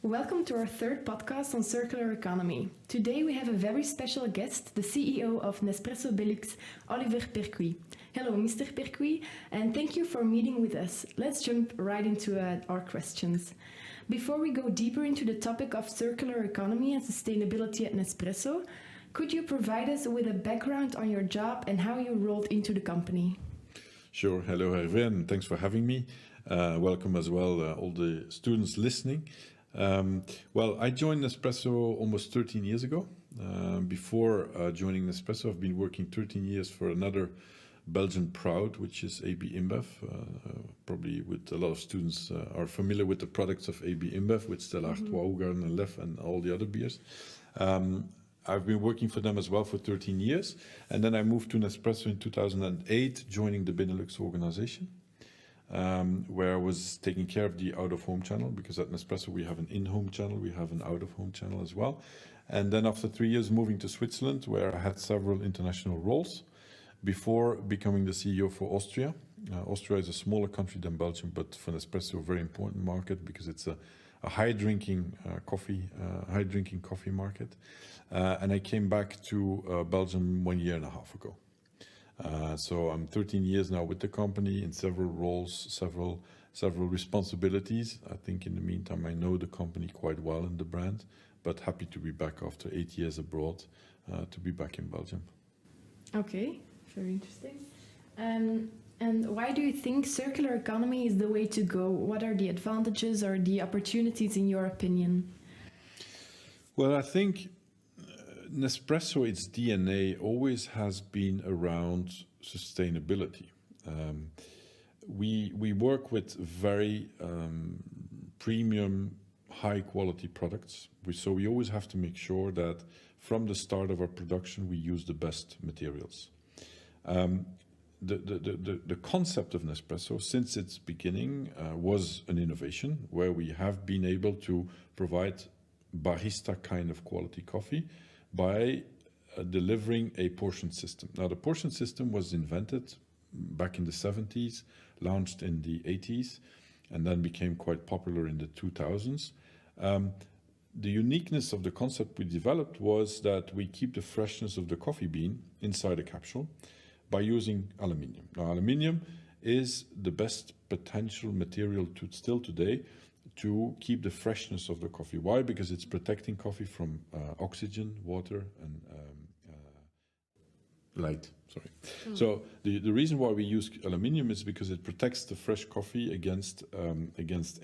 Welcome to our third podcast on circular economy. Today we have a very special guest, the CEO of Nespresso BeLux, Oliver Perquy. Hello, Mr. Perquy, and thank you for meeting with us. Let's jump right into our questions. Before we go deeper into the topic of circular economy and sustainability at Nespresso, could you provide us with a background on your job and how you rolled into the company? Sure. Hello, Hervé, and thanks for having me. Welcome as well, all the students listening. I joined Nespresso almost 13 years ago. Before joining Nespresso, I've been working 13 years for another Belgian proud, which is AB InBev. Probably with a lot of students are familiar with the products of AB InBev, with Stella Artois, Hoegaarden and Lef, and all the other beers. I've been working for them as well for 13 years. And then I moved to Nespresso in 2008, joining the Benelux organization. Where I was taking care of the out-of-home channel, because at Nespresso we have an in-home channel, we have an out-of-home channel as well. And then after 3 years moving to Switzerland, where I had several international roles before becoming the CEO for Austria. Austria is a smaller country than Belgium, but for Nespresso a very important market because it's a high-drinking coffee market. And I came back to Belgium 1.5 years ago. So I'm 13 years now with the company in several roles, several responsibilities. I think in the meantime, I know the company quite well and the brand, but happy to be back after 8 years abroad, to be back in Belgium. Okay, very interesting. And why do you think circular economy is the way to go? What are the advantages or the opportunities in your opinion? Well, I think Nespresso, its DNA always has been around sustainability. We work with very premium, high quality products. So we always have to make sure that from the start of our production, we use the best materials. The concept of Nespresso, since its beginning, was an innovation where we have been able to provide barista kind of quality coffee by delivering a portion system. Now, the portion system was invented back in the 70s, launched in the 80s, and then became quite popular in the 2000s. The uniqueness of the concept we developed was that we keep the freshness of the coffee bean inside a capsule by using aluminium. Now, aluminium is the best potential material still today to keep the freshness of the coffee. Why? Because it's protecting coffee from oxygen, water, and light. Sorry. So the reason why we use aluminium is because it protects the fresh coffee against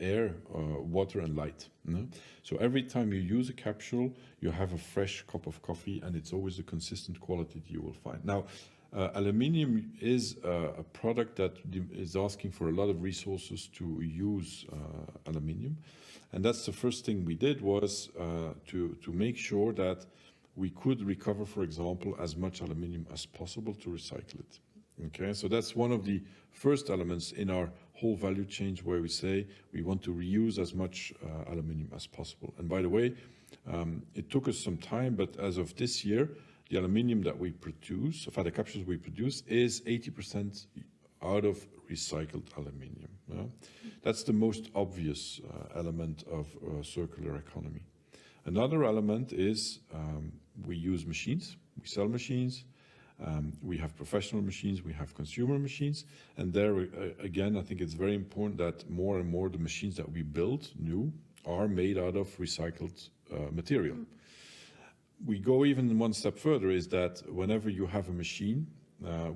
air, water, and light. So every time you use a capsule, you have a fresh cup of coffee, and it's always a consistent quality that you will find. Now, aluminium is a product that is asking for a lot of resources to use aluminium, and that's the first thing we did was to make sure that we could recover, for example, as much aluminium as possible to recycle it. Okay, so that's one of the first elements in our whole value chain where we say we want to reuse as much aluminium as possible. And by the way, it took us some time, but as of this year, the aluminium that we produce, the capsules we produce, is 80% out of recycled aluminium. That's the most obvious element of circular economy. Another element is we use machines, we sell machines, we have professional machines, we have consumer machines, and there again, I think it's very important that more and more the machines that we build new are made out of recycled material. We go even one step further, is that whenever you have a machine,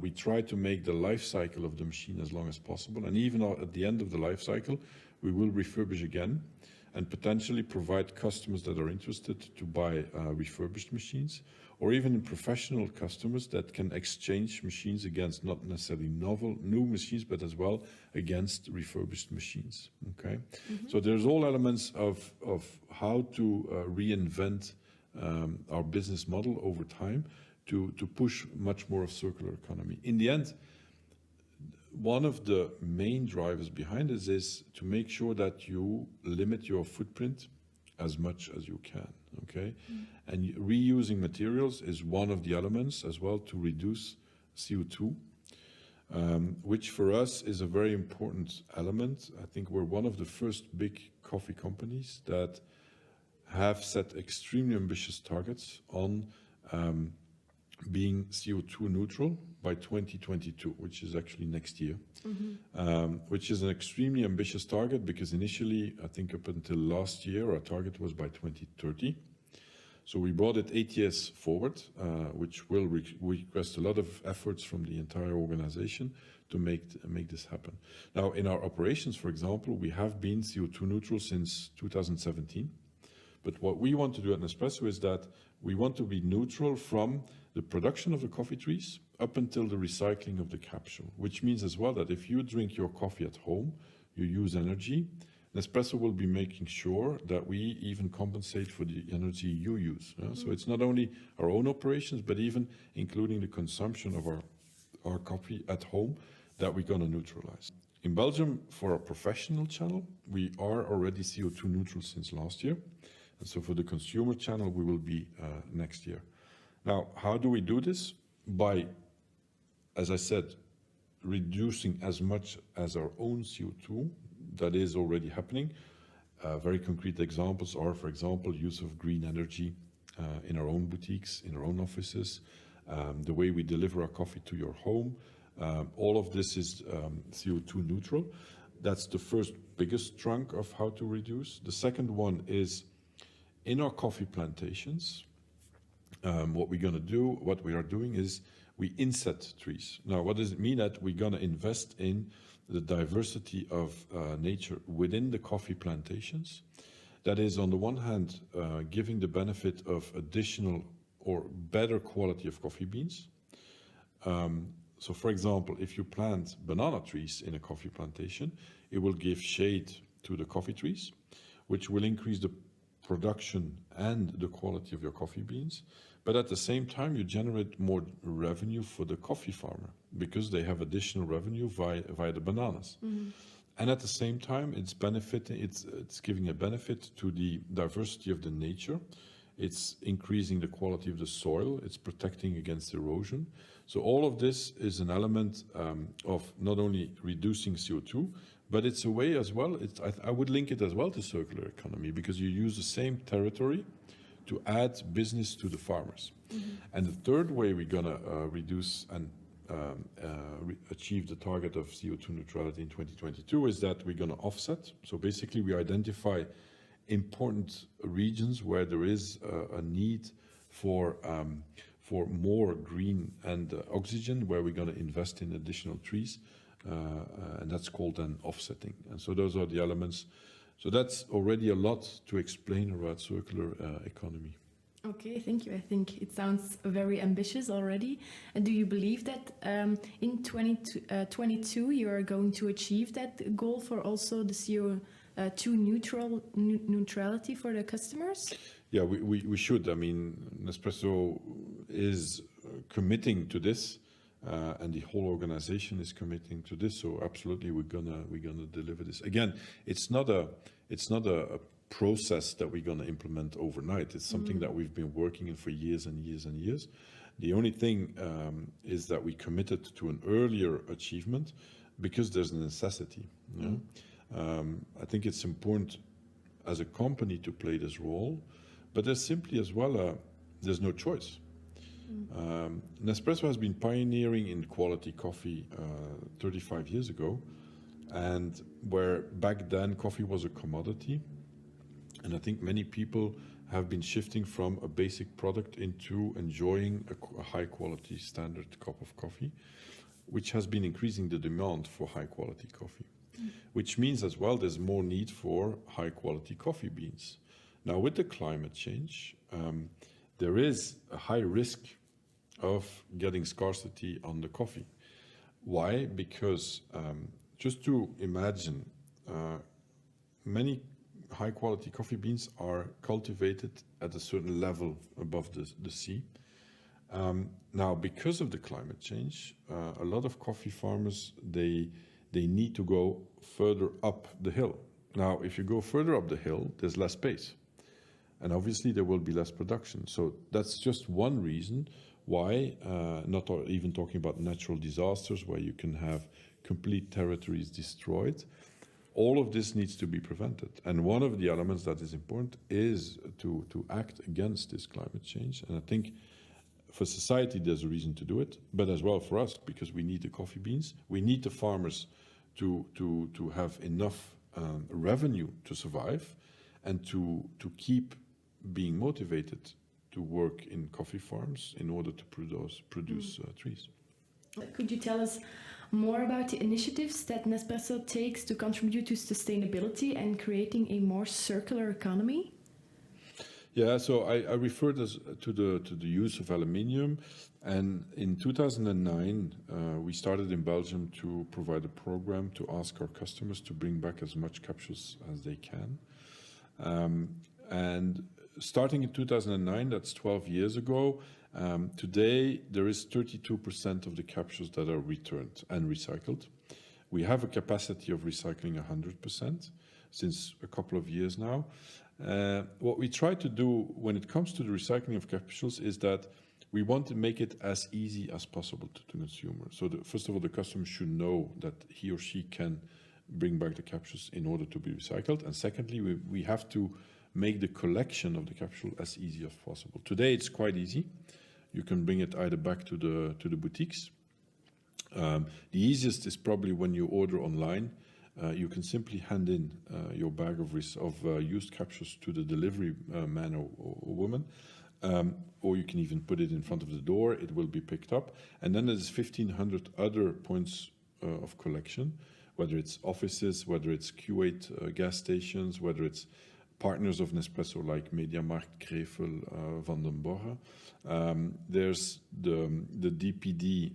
we try to make the life cycle of the machine as long as possible. And even at the end of the life cycle, we will refurbish again and potentially provide customers that are interested to buy refurbished machines, or even professional customers that can exchange machines against not necessarily new machines, but as well against refurbished machines. Okay, so there's all elements of how to reinvent our business model over time to push much more of circular economy. In the end, one of the main drivers behind this is to make sure that you limit your footprint as much as you can, okay? And reusing materials is one of the elements as well to reduce CO2, which for us is a very important element. I think we're one of the first big coffee companies that have set extremely ambitious targets on being CO2 neutral by 2022, which is actually next year, which is an extremely ambitious target because initially, I think up until last year, our target was by 2030. So we brought it 8 years forward, which will request a lot of efforts from the entire organization to make this happen. Now, in our operations, for example, we have been CO2 neutral since 2017. But what we want to do at Nespresso is that we want to be neutral from the production of the coffee trees up until the recycling of the capsule, which means as well that if you drink your coffee at home, you use energy, Nespresso will be making sure that we even compensate for the energy you use. So it's not only our own operations, but even including the consumption of our coffee at home that we're going to neutralize. In Belgium, for our professional channel, we are already CO2 neutral since last year. And so for the consumer channel, we will be next year. Now, how do we do this? By, as I said, reducing as much as our own CO2. That is already happening. Very concrete examples are, for example, use of green energy in our own boutiques, in our own offices, the way we deliver our coffee to your home. All of this is CO2 neutral. That's the first biggest chunk of how to reduce. The second one is in our coffee plantations. What we are doing is we inset trees. Now, what does it mean? That we're going to invest in the diversity of nature within the coffee plantations. That is, on the one hand, giving the benefit of additional or better quality of coffee beans. So, for example, if you plant banana trees in a coffee plantation, it will give shade to the coffee trees, which will increase the production and the quality of your coffee beans. But at the same time, you generate more revenue for the coffee farmer because they have additional revenue via the bananas. And at the same time, it's giving a benefit to the diversity of the nature. It's increasing the quality of the soil. It's protecting against erosion. So all of this is an element of not only reducing CO2, but it's a way as well. I would link it as well to circular economy because you use the same territory to add business to the farmers. And the third way we're going to reduce and achieve the target of CO2 neutrality in 2022 is that we're going to offset. So basically we identify important regions where there is a need for more green and oxygen, where we're going to invest in additional trees, and that's called then offsetting. And so those are the elements. So that's already a lot to explain about circular economy. Okay, thank you. I think it sounds very ambitious already. And do you believe that in 2022 you are going to achieve that goal for also the CO2 neutrality for the customers? Yeah, we should. I mean, Nespresso is committing to this, and the whole organization is committing to this. So absolutely, we're gonna deliver this. Again, it's not a process that we're gonna implement overnight. It's something that we've been working in for years and years and years. The only thing is that we committed to an earlier achievement because there's a necessity. You know? I think it's important as a company to play this role, but there's simply as well there's no choice. Nespresso has been pioneering in quality coffee 35 years ago, and where back then coffee was a commodity, and I think many people have been shifting from a basic product into enjoying a high quality standard cup of coffee, which has been increasing the demand for high quality coffee, which means as well there's more need for high quality coffee beans. Now with the climate change, there is a high risk of getting scarcity on the coffee. Why? Because just to imagine, many high quality coffee beans are cultivated at a certain level above the sea. Now, because of the climate change, a lot of coffee farmers, they need to go further up the hill. Now, if you go further up the hill, there's less space. And obviously there will be less production. So that's just one reason why, not even talking about natural disasters where you can have complete territories destroyed, all of this needs to be prevented. And one of the elements that is important is to act against this climate change. And I think for society, there's a reason to do it, but as well for us, because we need the coffee beans. We need the farmers to have enough revenue to survive and to keep being motivated to work in coffee farms in order to produce trees. Could you tell us more about the initiatives that Nespresso takes to contribute to sustainability and creating a more circular economy? Yeah, so I referred to the use of aluminium, and in 2009 we started in Belgium to provide a program to ask our customers to bring back as much capsules as they can. And starting in 2009, that's 12 years ago, today there is 32% of the capsules that are returned and recycled. We have a capacity of recycling 100% since a couple of years now. What we try to do when it comes to the recycling of capsules is that we want to make it as easy as possible to the consumer. So first of all, the customer should know that he or she can bring back the capsules in order to be recycled. And secondly, we have to make the collection of the capsule as easy as possible. Today, it's quite easy. You can bring it either back to the boutiques. The easiest is probably when you order online. You can simply hand in your bag of used capsules to the delivery man or woman, or you can even put it in front of the door. It will be picked up. And then there's 1,500 other points of collection, whether it's offices, whether it's Q8 gas stations, whether it's partners of Nespresso like Mediamarkt, Krefel, Van den Borre. There's the DPD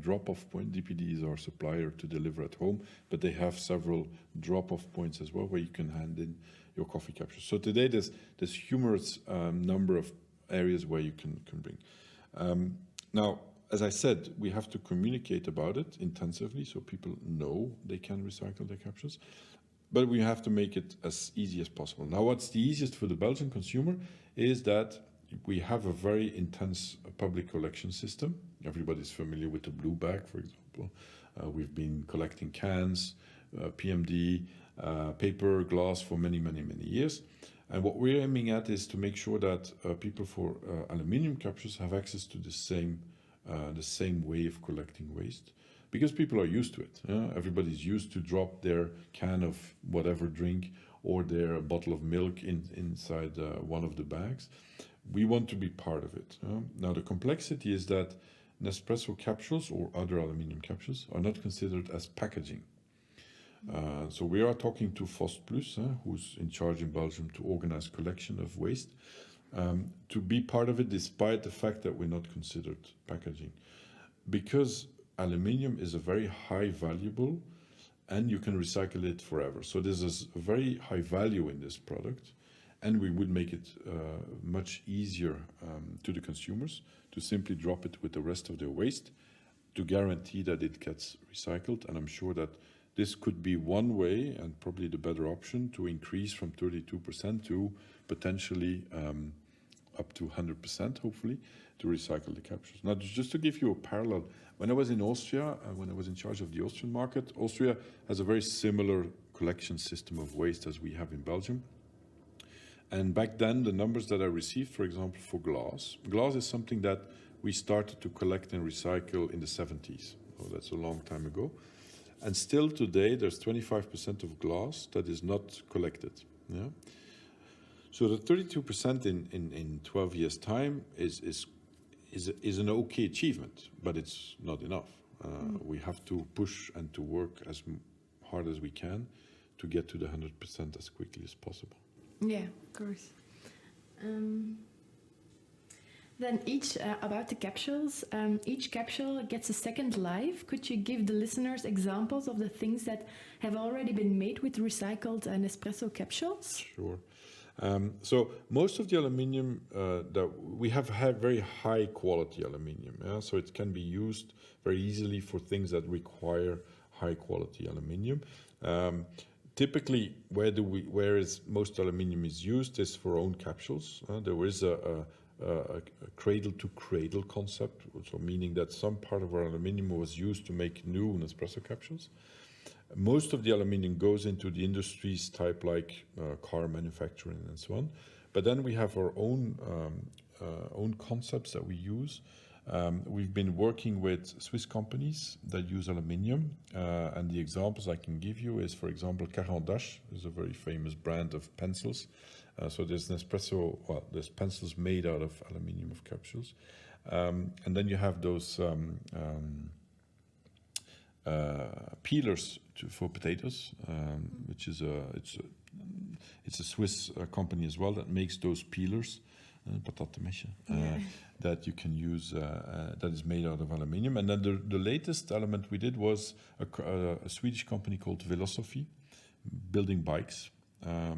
drop-off point. DPD is our supplier to deliver at home, but they have several drop-off points as well where you can hand in your coffee capsules. So today there's humorous number of areas where you can bring. Now, as I said, we have to communicate about it intensively so people know they can recycle their capsules. But we have to make it as easy as possible. Now, what's the easiest for the Belgian consumer is that we have a very intense public collection system. Everybody's familiar with the blue bag, for example. We've been collecting cans, PMD, paper, glass for many, many, many years. And what we're aiming at is to make sure that people for aluminium capsules have access to the same way of collecting waste. Because people are used to it. Everybody's used to drop their can of whatever drink or their bottle of milk inside one of the bags. We want to be part of it. Now, the complexity is that Nespresso capsules or other aluminium capsules are not considered as packaging. So we are talking to Fost Plus, who's in charge in Belgium to organize collection of waste, to be part of it despite the fact that we're not considered packaging. Because aluminium is a very high valuable and you can recycle it forever. So there's a very high value in this product, and we would make it much easier to the consumers to simply drop it with the rest of their waste to guarantee that it gets recycled. And I'm sure that this could be one way and probably the better option to increase from 32% to potentially up to 100%, hopefully, to recycle the capsules. Now, just to give you a parallel, when I was in Austria, when I was in charge of the Austrian market, Austria has a very similar collection system of waste as we have in Belgium. And back then, the numbers that I received, for example, for glass is something that we started to collect and recycle in the 70s. So that's a long time ago. And still today, there's 25% of glass that is not collected. Yeah. So the 32% in 12 years' time is an okay achievement, but it's not enough. We have to push and to work as hard as we can to get to the 100% as quickly as possible. Yeah, of course. Then about the capsules, each capsule gets a second life. Could you give the listeners examples of the things that have already been made with recycled Nespresso capsules? Sure. So most of the aluminium that we have very high quality aluminium. Yeah? So it can be used very easily for things that require high quality aluminium. Typically, where is most aluminium is used is for own capsules. There is a cradle-to-cradle concept, so meaning that some part of our aluminium was used to make new Nespresso capsules. Most of the aluminium goes into the industries type like car manufacturing and so on. But then we have our own concepts that we use. We've been working with Swiss companies that use aluminium, and the examples I can give you is, for example, Caran d'Ache is a very famous brand of pencils. So there's Nespresso, well, there's pencils made out of aluminium of capsules. And then you have those peelers for potatoes, which is it's a Swiss company as well that makes those peelers, patatmesje, that you can use, that is made out of aluminium. And then the latest element we did was a Swedish company called Velocity, building bikes.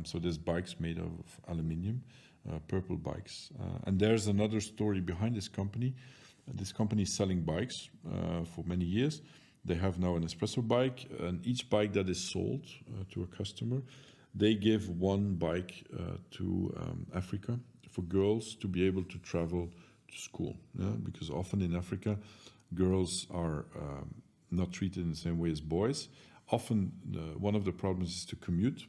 So there's bikes made out of aluminium, purple bikes. And there's another story behind this company. This company is selling bikes for many years. They have now an espresso bike, and each bike that is sold to a customer, they give one bike to Africa for girls to be able to travel to school. Because often in Africa, girls are not treated in the same way as boys. Often one of the problems is to commute.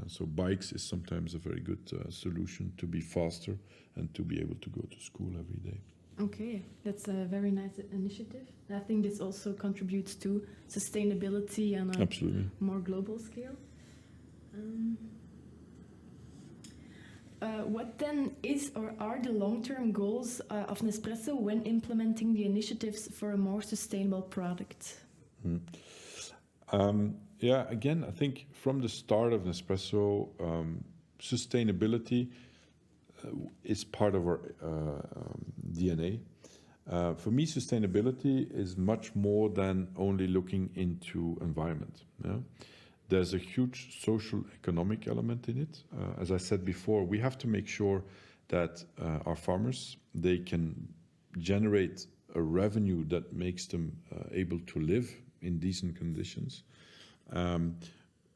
So bikes is sometimes a very good solution to be faster and to be able to go to school every day. Okay, that's a very nice initiative. I think this also contributes to sustainability on a Absolutely. more global scale. What then is or are the long-term goals of Nespresso when implementing the initiatives for a more sustainable product? Yeah, again, I think from the start of Nespresso, sustainability is part of our DNA. For me, sustainability is much more than only looking into environment. There's a huge social economic element in it. As I said before, we have to make sure that our farmers, they can generate a revenue that makes them able to live in decent conditions.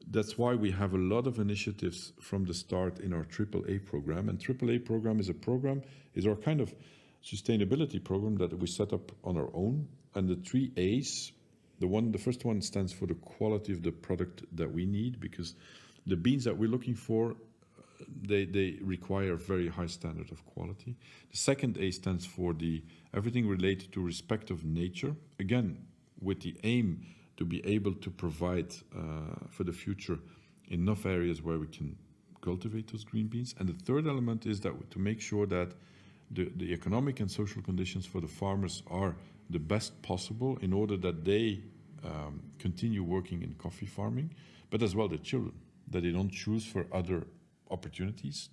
That's why we have a lot of initiatives from the start in our AAA program. And AAA program is our kind of sustainability program that we set up on our own. And the 3 A's, the first one stands for the quality of the product that we need, because the beans that we're looking for, they require a very high standard of quality. The second A stands for everything related to respect of nature, again, with the aim to be able to provide for the future enough areas where we can cultivate those green beans. And the third element is that to make sure that the economic and social conditions for the farmers are the best possible in order that they continue working in coffee farming, but as well the children, that they don't choose for other opportunities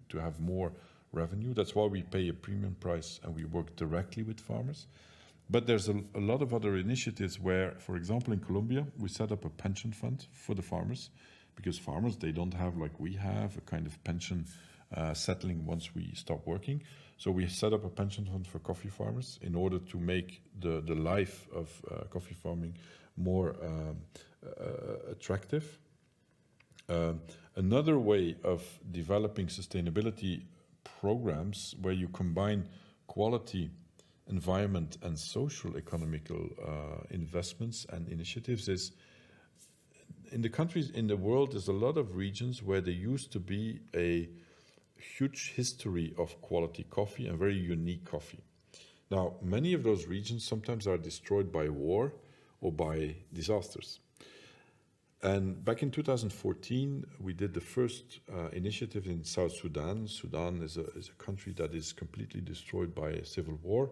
to have more revenue. That's why we pay a premium price and we work directly with farmers. But there's a lot of other initiatives where, for example, in Colombia, we set up a pension fund for the farmers, because farmers, they don't have, like we have, a kind of pension settling once we stop working. So we set up a pension fund for coffee farmers in order to make the life of coffee farming more attractive. Another way of developing sustainability programs where you combine quality, environment and social economical investments and initiatives is, in the countries in the world, there's a lot of regions where there used to be a huge history of quality coffee and very unique coffee. Now, many of those regions sometimes are destroyed by war or by disasters. And back in 2014, we did the first initiative in South Sudan. Sudan is a country that is completely destroyed by a civil war.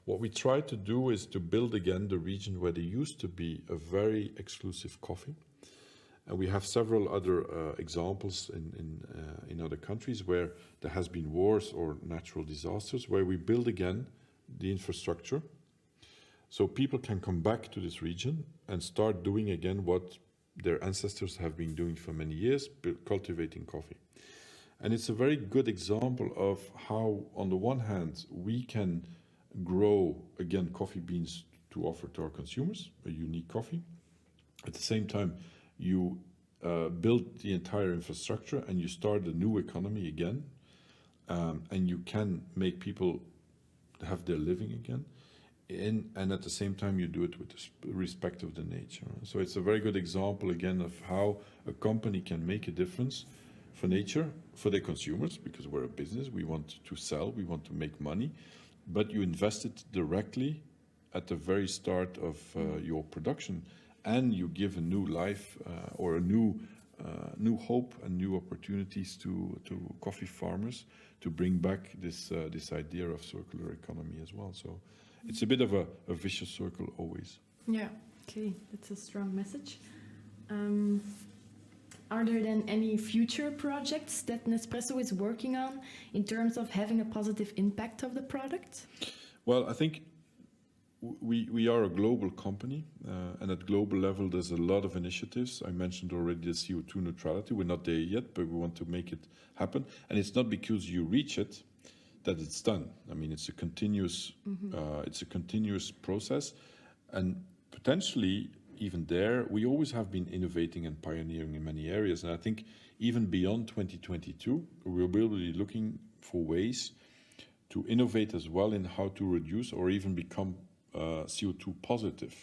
What we try to do is to build again the region where there used to be a very exclusive coffee. And we have several other examples in other countries where there has been wars or natural disasters, where we build again the infrastructure so people can come back to this region and start doing again what their ancestors have been doing for many years, cultivating coffee. And it's a very good example of how, on the one hand, we can grow, again, coffee beans to offer to our consumers, a unique coffee. At the same time, you build the entire infrastructure and you start a new economy again, and you can make people have their living again. and at the same time you do it with respect of the nature. So it's a very good example again of how a company can make a difference for nature, for their consumers, because we're a business, we want to sell, we want to make money, but you invest it directly at the very start of your production, and you give a new life or a new hope and new opportunities to coffee farmers to bring back this idea of circular economy as well. So it's a bit of a vicious circle always. Yeah, okay, that's a strong message. Are there then any future projects that Nespresso is working on in terms of having a positive impact of the product? Well, I think we are a global company, and at global level there's a lot of initiatives. I mentioned already the CO2 neutrality. We're not there yet, but we want to make it happen. And it's not because you reach it that it's done. I mean, it's a continuous process, and potentially even there, we always have been innovating and pioneering in many areas. And I think even beyond 2022, we will be looking for ways to innovate as well in how to reduce or even become CO2 positive.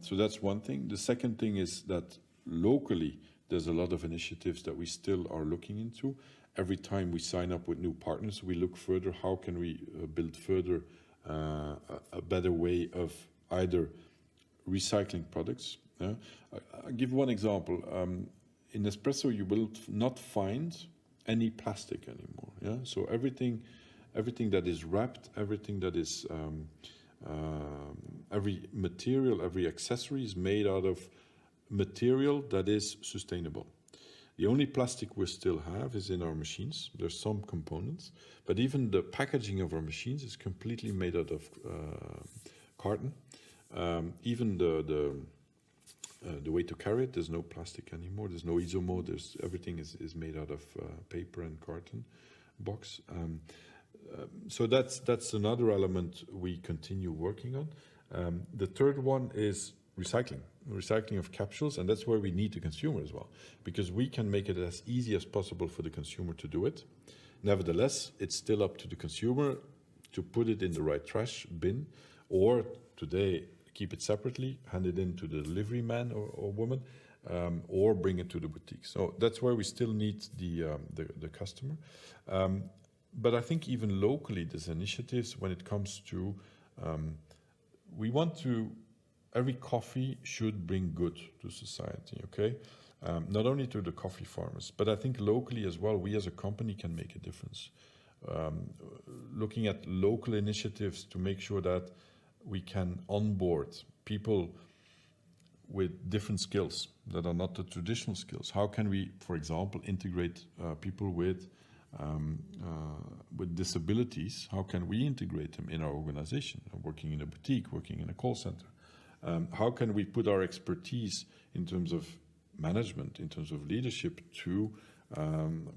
So that's one thing. The second thing is that locally, there's a lot of initiatives that we still are looking into. Every time we sign up with new partners, we look further, how can we build further a better way of either recycling products. I'll give one example. In Nespresso, you will not find any plastic anymore. Yeah, so everything that is wrapped, everything that is every material, every accessory is made out of material that is sustainable. The only plastic we still have is in our machines. There's some components, but even the packaging of our machines is completely made out of carton. Even the way to carry it, there's no plastic anymore. There's no isomo. Everything is made out of paper and carton box. So that's another element we continue working on. The third one is recycling of capsules, and that's where we need the consumer as well, because we can make it as easy as possible for the consumer to do it. Nevertheless, it's still up to the consumer to put it in the right trash bin, or today keep it separately, hand it in to the delivery man or woman, or bring it to the boutique. So that's where we still need the customer. But I think even locally, there's initiatives when it comes to, we want to, every coffee should bring good to society, okay? Not only to the coffee farmers, but I think locally as well, we as a company can make a difference. Looking at local initiatives to make sure that we can onboard people with different skills that are not the traditional skills. How can we, for example, integrate people with disabilities? How can we integrate them in our organization? Working in a boutique, working in a call center. How can we put our expertise in terms of management, in terms of leadership to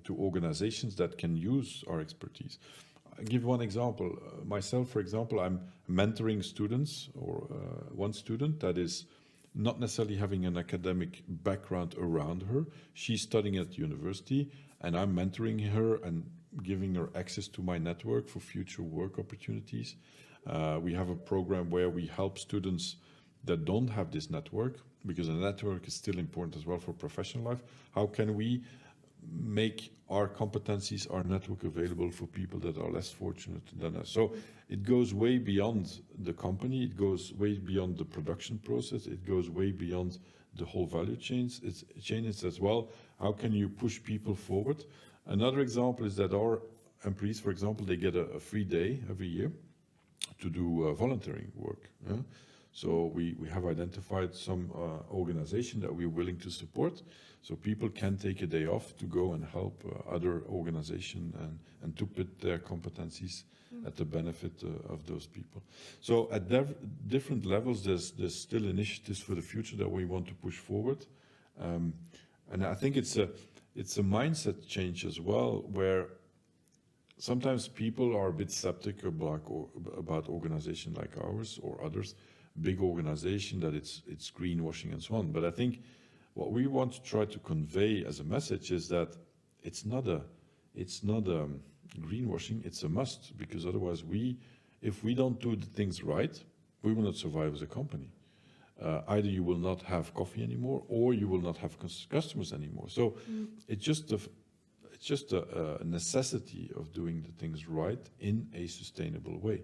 organizations that can use our expertise? I'll give one example. Myself, for example, I'm mentoring students, or one student that is not necessarily having an academic background around her. She's studying at university, and I'm mentoring her and giving her access to my network for future work opportunities. We have a program where we help students that don't have this network, because the network is still important as well for professional life. How can we make our competencies, our network available for people that are less fortunate than us? So it goes way beyond the company, it goes way beyond the production process, it goes way beyond the whole value chains. It's as well, how can you push people forward? Another example is that our employees, for example, they get a free day every year to do volunteering work. Yeah? So we have identified some organization that we're willing to support, so people can take a day off to go and help other organization and to put their competencies at the benefit of those people. So at different levels, there's still initiatives for the future that we want to push forward, and I think it's a mindset change as well, where sometimes people are a bit skeptical about organizations like ours or others, big organization, that it's greenwashing and so on. But I think what we want to try to convey as a message is that it's not a greenwashing, it's a must, because otherwise we if we don't do the things right, we will not survive as a company. Either you will not have coffee anymore, or you will not have customers anymore. So it's just a necessity of doing the things right in a sustainable way.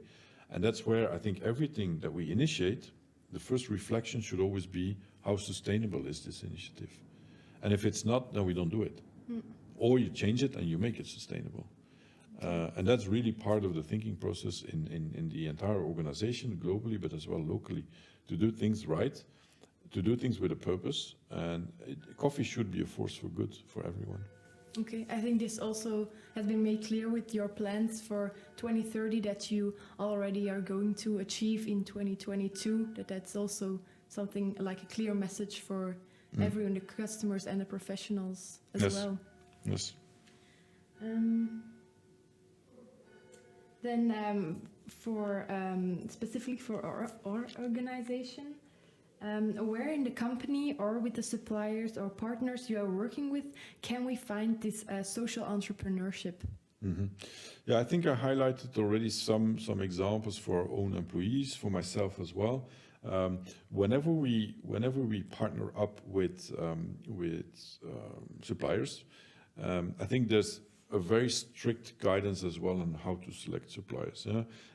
And that's where I think everything that we initiate, the first reflection should always be, how sustainable is this initiative? And if it's not, then we don't do it. Or you change it and you make it sustainable. And that's really part of the thinking process in the entire organization globally, but as well locally, to do things right, to do things with a purpose. And coffee should be a force for good for everyone. Okay, I think this also has been made clear with your plans for 2030 that you already are going to achieve in 2022, that's also something like a clear message for everyone, the customers and the professionals as well. Yes. Then for specifically for our organization, where in the company or with the suppliers or partners you are working with can we find this social entrepreneurship? Yeah, I think I highlighted already some examples for our own employees, for myself as well. Whenever we partner up with suppliers, I think there's a very strict guidance as well on how to select suppliers.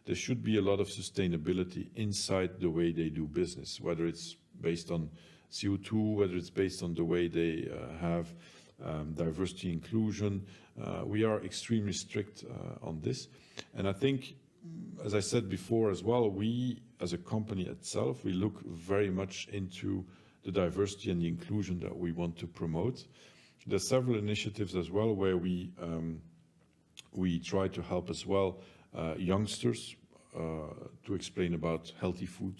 There should be a lot of sustainability inside the way they do business, whether it's based on CO2, whether it's based on the way they have diversity inclusion. We are extremely strict on this. And I think, as I said before as well, we as a company itself, we look very much into the diversity and the inclusion that we want to promote. There's several initiatives as well where we try to help as well youngsters to explain about healthy food.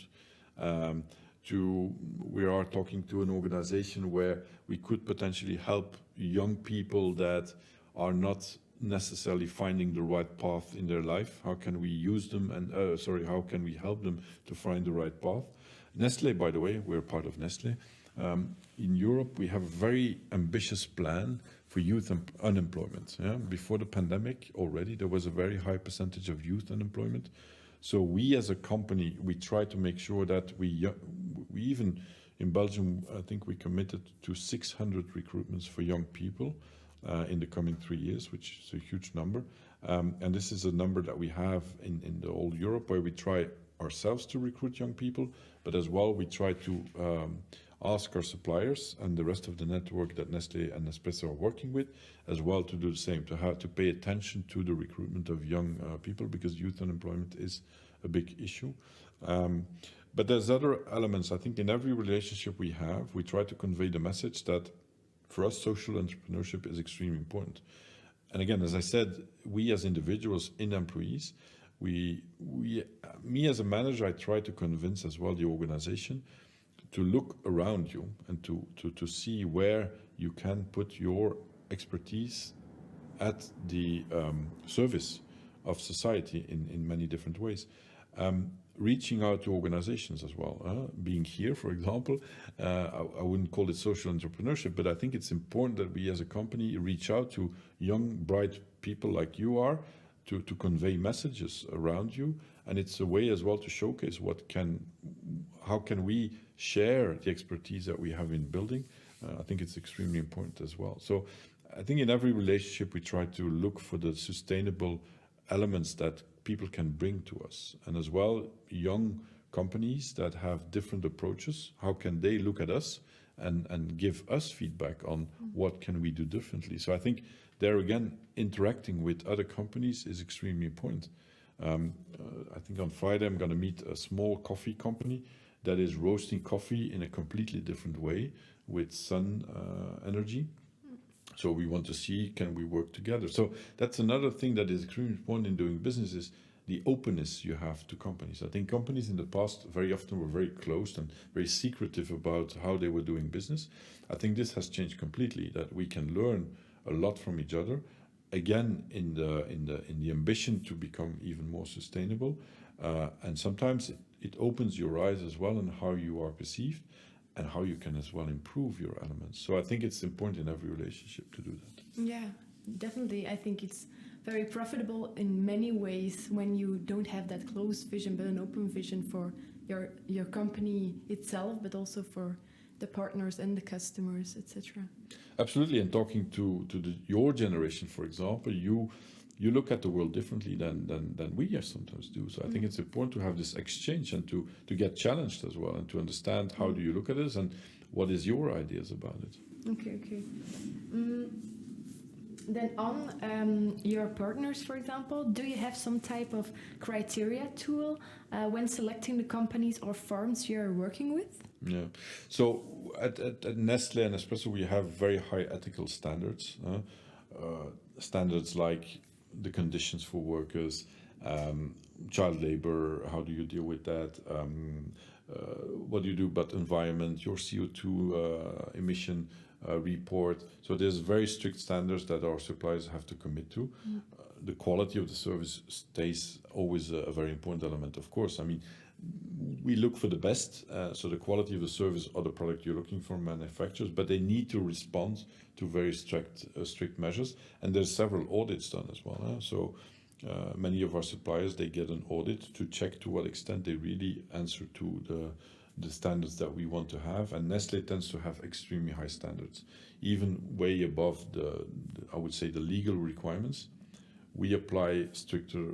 We are talking to an organization where we could potentially help young people that are not necessarily finding the right path in their life. How can we use them and how can we help them to find the right path? Nestlé, by the way, we're part of Nestlé. In Europe, we have a very ambitious plan for youth unemployment. Before the pandemic already, there was a very high percentage of youth unemployment. So we as a company, we try to make sure that we even, in Belgium, I think we committed to 600 recruitments for young people in the coming 3 years, which is a huge number. And this is a number that we have in the whole Europe, where we try ourselves to recruit young people, but as well we try to ask our suppliers and the rest of the network that Nestlé and Nespresso are working with as well to do the same, to pay attention to the recruitment of young people, because youth unemployment is a big issue. But there's other elements. I think in every relationship we have, we try to convey the message that for us, social entrepreneurship is extremely important. And again, as I said, we as individuals and employees, me as a manager, I try to convince as well the organization to look around you and to see where you can put your expertise at the service of society in many different ways. Reaching out to organizations as well. Being here, for example, I wouldn't call it social entrepreneurship, but I think it's important that we as a company reach out to young, bright people like you are to convey messages around you. And it's a way as well to showcase how can we share the expertise that we have in building. I think it's extremely important as well. So I think in every relationship, we try to look for the sustainable elements that people can bring to us. And as well, young companies that have different approaches, how can they look at us and give us feedback on what can we do differently? So I think there again, interacting with other companies is extremely important. I think on Friday, I'm going to meet a small coffee company that is roasting coffee in a completely different way with sun energy. So we want to see, can we work together? So that's another thing that is extremely important in doing business, is the openness you have to companies. I think companies in the past very often were very closed and very secretive about how they were doing business. I think this has changed completely, that we can learn a lot from each other. Again, in the ambition to become even more sustainable. And sometimes it opens your eyes as well on how you are perceived and how you can as well improve your elements. So I think it's important in every relationship to do that. Yeah, Definitely, I think it's very profitable in many ways when you don't have that closed vision but an open vision for your company itself, but also for the partners and the customers, etc. Absolutely, and talking to your generation, for example, you look at the world differently than we sometimes do. So I think it's important to have this exchange and to get challenged as well, and to understand how do you look at this and what is your ideas about it. Okay. Then on your partners, for example, do you have some type of criteria tool when selecting the companies or farms you're working with? Yeah. So at Nestle and Nespresso, we have very high ethical standards. Standards like the conditions for workers, child labor, how do you deal with that? What do you do about environment, your CO2 emission report? So there's very strict standards that our suppliers have to commit to. The quality of the service stays always a very important element, of course. I mean, we look for the best, so the quality of the service or the product you're looking for manufacturers, but they need to respond to very strict measures, and there's several audits done as well. So many of our suppliers, they get an audit to check to what extent they really answer to the standards that we want to have, and Nestle tends to have extremely high standards, even way above I would say the legal requirements. We apply stricter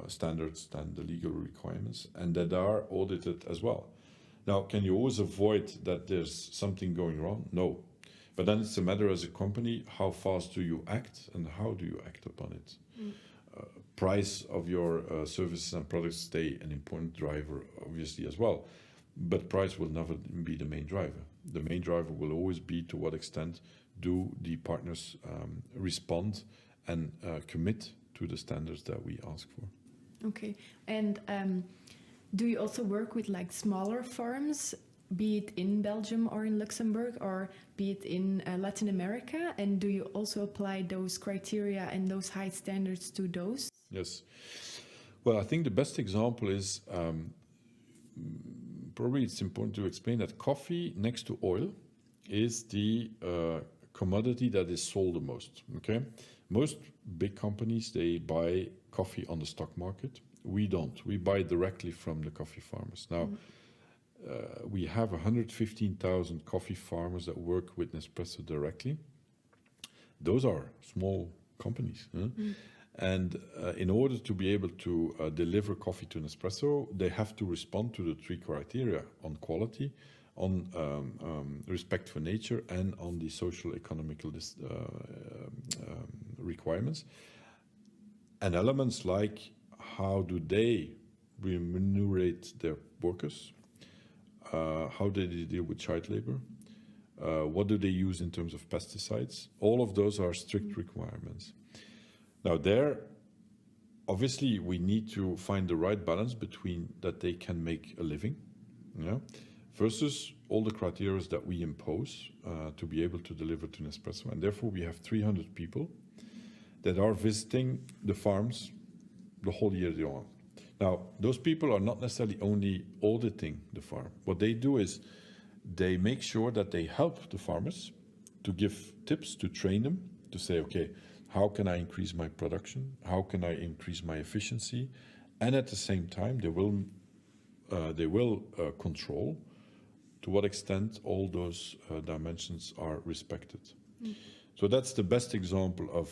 standards than the legal requirements, and that are audited as well. Now, can you always avoid that there's something going wrong? No. But then it's a matter as a company, how fast do you act and how do you act upon it? Price of your services and products stay an important driver, obviously, as well. But price will never be the main driver. The main driver will always be to what extent do the partners respond and commit to the standards that we ask for. Okay. And do you also work with like smaller farms, be it in Belgium or in Luxembourg, or be it in Latin America? And do you also apply those criteria and those high standards to those? Yes. Well, I think the best example is probably it's important to explain that coffee next to oil is the commodity that is sold the most. Okay. Most big companies, they buy coffee on the stock market. We don't. We buy directly from the coffee farmers. Now, we have 115,000 coffee farmers that work with Nespresso directly. Those are small companies. And in order to be able to deliver coffee to Nespresso, they have to respond to the 3 criteria on quality, on respect for nature, and on the social economical requirements. And elements like how do they remunerate their workers, how do they deal with child labor, what do they use in terms of pesticides. All of those are strict requirements. Now there, obviously, we need to find the right balance between that they can make a living, versus all the criteria that we impose to be able to deliver to Nespresso. And therefore, we have 300 people that are visiting the farms the whole year long. Now, those people are not necessarily only auditing the farm. What they do is they make sure that they help the farmers to give tips, to train them, to say, okay, how can I increase my production? How can I increase my efficiency? And at the same time, they will control to what extent all those dimensions are respected. So that's the best example of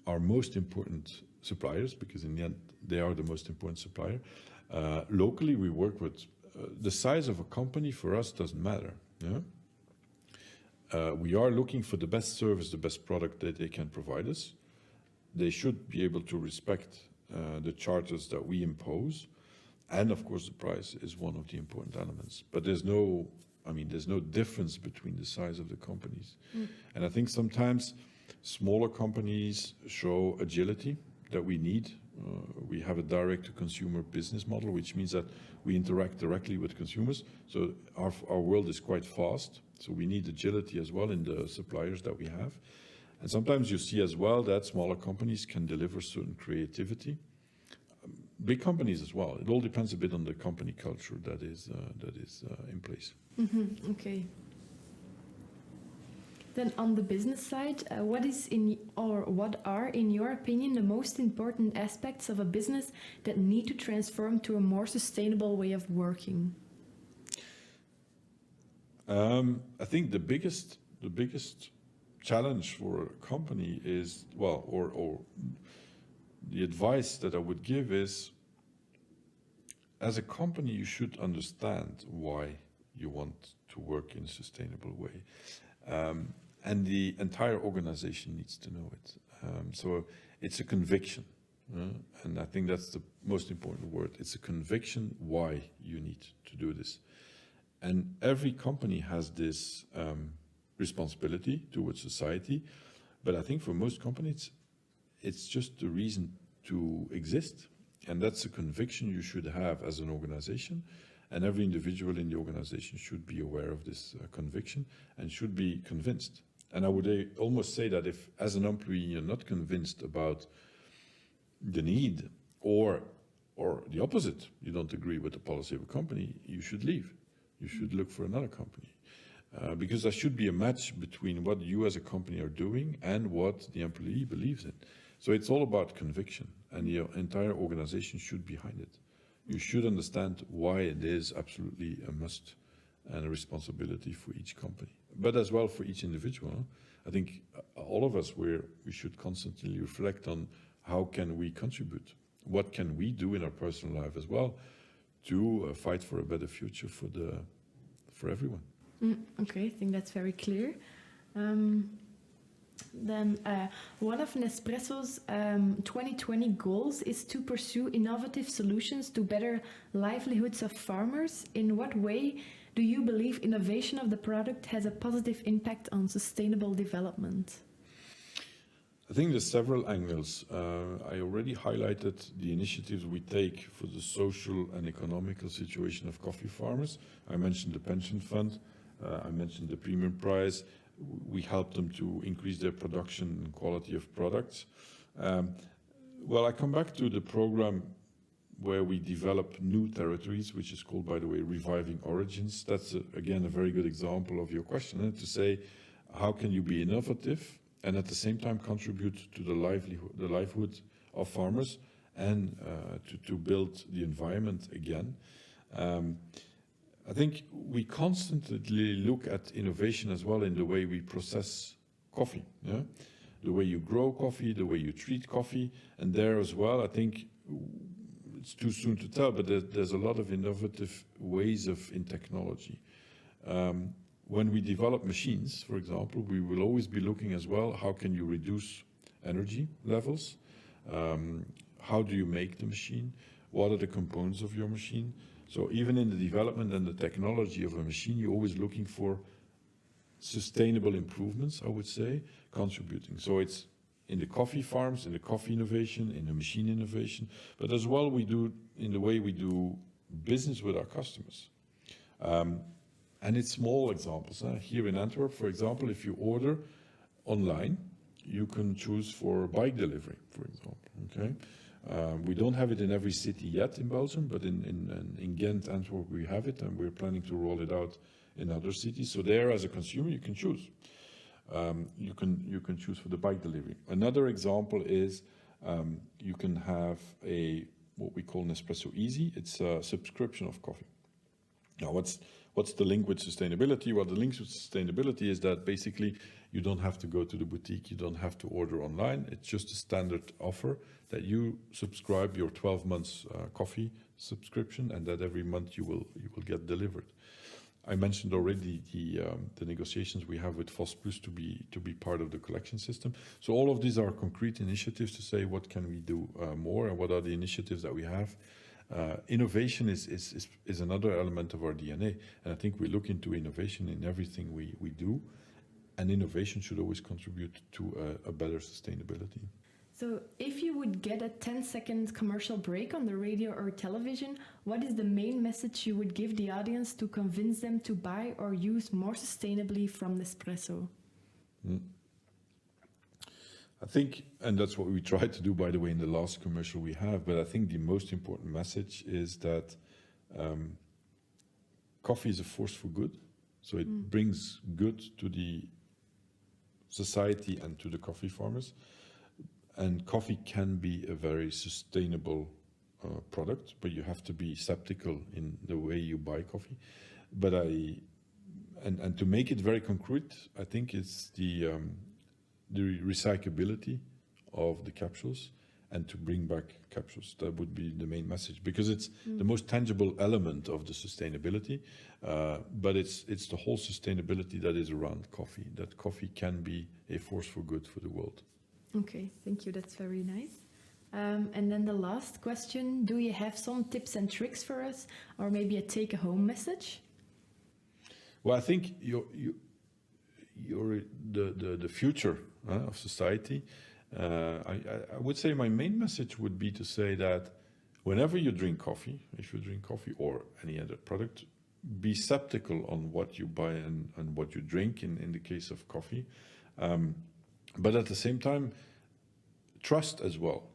our most important suppliers, because in the end, they are the most important supplier. Locally, we work with the size of a company for us doesn't matter. We are looking for the best service, the best product that they can provide us. They should be able to respect the charges that we impose. And of course, the price is one of the important elements. But there's no difference between the size of the companies. And I think sometimes smaller companies show agility that we need. We have a direct-to-consumer business model, which means that we interact directly with consumers. So our world is quite fast. So we need agility as well in the suppliers that we have. And sometimes you see as well that smaller companies can deliver certain creativity. Big companies as well. It all depends a bit on the company culture that is in place. Okay. Then on the business side, what are, in your opinion, the most important aspects of a business that need to transform to a more sustainable way of working? I think the biggest challenge for a company is, or the advice that I would give is, as a company, you should understand why you want to work in a sustainable way. And the entire organization needs to know it. So it's a conviction. And I think that's the most important word. It's a conviction why you need to do this. And every company has this responsibility towards society. But I think for most companies, it's just the reason to exist. And that's a conviction you should have as an organization. And every individual in the organization should be aware of this conviction and should be convinced. And I would almost say that if, as an employee, you're not convinced about the need, or the opposite, you don't agree with the policy of a company, you should leave. You should look for another company. Because there should be a match between what you as a company are doing and what the employee believes in. So it's all about conviction, and the entire organization should be behind it. You should understand why it is absolutely a must and a responsibility for each company, but as well for each individual. I think all of us, we should constantly reflect on how can we contribute, what can we do in our personal life as well to fight for a better future for everyone. Okay, I think that's very clear. Then one of Nespresso's 2020 goals is to pursue innovative solutions to better livelihoods of farmers. In what way do you believe innovation of the product has a positive impact on sustainable development? I think there's several angles. I already highlighted the initiatives we take for the social and economical situation of coffee farmers. I mentioned the pension fund. I mentioned the premium price. We help them to increase their production and quality of products. I come back to the program where we develop new territories, which is called, by the way, Reviving Origins. That's, again, a very good example of your question, to say, how can you be innovative and at the same time contribute to the livelihood of farmers and to build the environment again. I think we constantly look at innovation as well in the way we process coffee, the way you grow coffee, the way you treat coffee, and there as well, I think it's too soon to tell, but there's a lot of innovative ways in technology. When we develop machines, for example, we will always be looking as well, how can you reduce energy levels? How do you make the machine? What are the components of your machine? So even in the development and the technology of a machine, you're always looking for sustainable improvements, I would say, contributing. So it's in the coffee farms, in the coffee innovation, in the machine innovation, but as well we do in the way we do business with our customers. And it's small examples. Here in Antwerp, for example, if you order online, you can choose for bike delivery, for example, okay? We don't have it in every city yet in Belgium, but in Ghent, Antwerp, we have it, and we're planning to roll it out in other cities. So there, as a consumer, you can choose. You can choose for the bike delivery. Another example is you can have what we call Nespresso Easy. It's a subscription of coffee. Now, what's the link with sustainability? Well, the link with sustainability is that basically you don't have to go to the boutique, you don't have to order online. It's just a standard offer that you subscribe your 12 months coffee subscription, and that every month you will get delivered. I mentioned already the negotiations we have with Fos Plus to be part of the collection system. So all of these are concrete initiatives to say what can we do more, and what are the initiatives that we have. Innovation is another element of our DNA, and I think we look into innovation in everything we do, and innovation should always contribute to a better sustainability. So if you would get a 10-second commercial break on the radio or television, what is the main message you would give the audience to convince them to buy or use more sustainably from Nespresso? I think, and that's what we tried to do, by the way, in the last commercial we have, but I think the most important message is that coffee is a force for good. So it brings good to the society and to the coffee farmers. And coffee can be a very sustainable product, but you have to be skeptical in the way you buy coffee. But and to make it very concrete, I think it's the recyclability of the capsules and to bring back capsules. That would be the main message, because it's the most tangible element of the sustainability, but it's the whole sustainability that is around coffee, that coffee can be a force for good for the world. Okay, thank you. That's very nice. And then the last question, do you have some tips and tricks for us, or maybe a take-home message? Well, I think the future of society. I would say my main message would be to say that whenever you drink coffee, if you drink coffee or any other product, be skeptical on what you buy and what you drink in the case of coffee. But at the same time, trust as well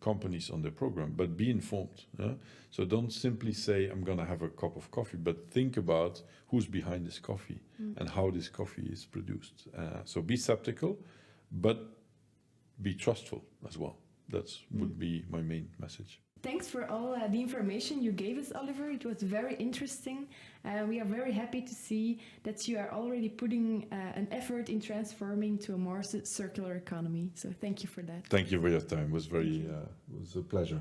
companies on their program, but be informed. So don't simply say, I'm going to have a cup of coffee, but think about who's behind this coffee and how this coffee is produced. So be skeptical, but be trustful as well. That would be my main message. Thanks for all the information you gave us, Oliver. It was very interesting. We are very happy to see that you are already putting an effort in transforming to a more circular economy. So thank you for that. Thank you for your time. It was a pleasure.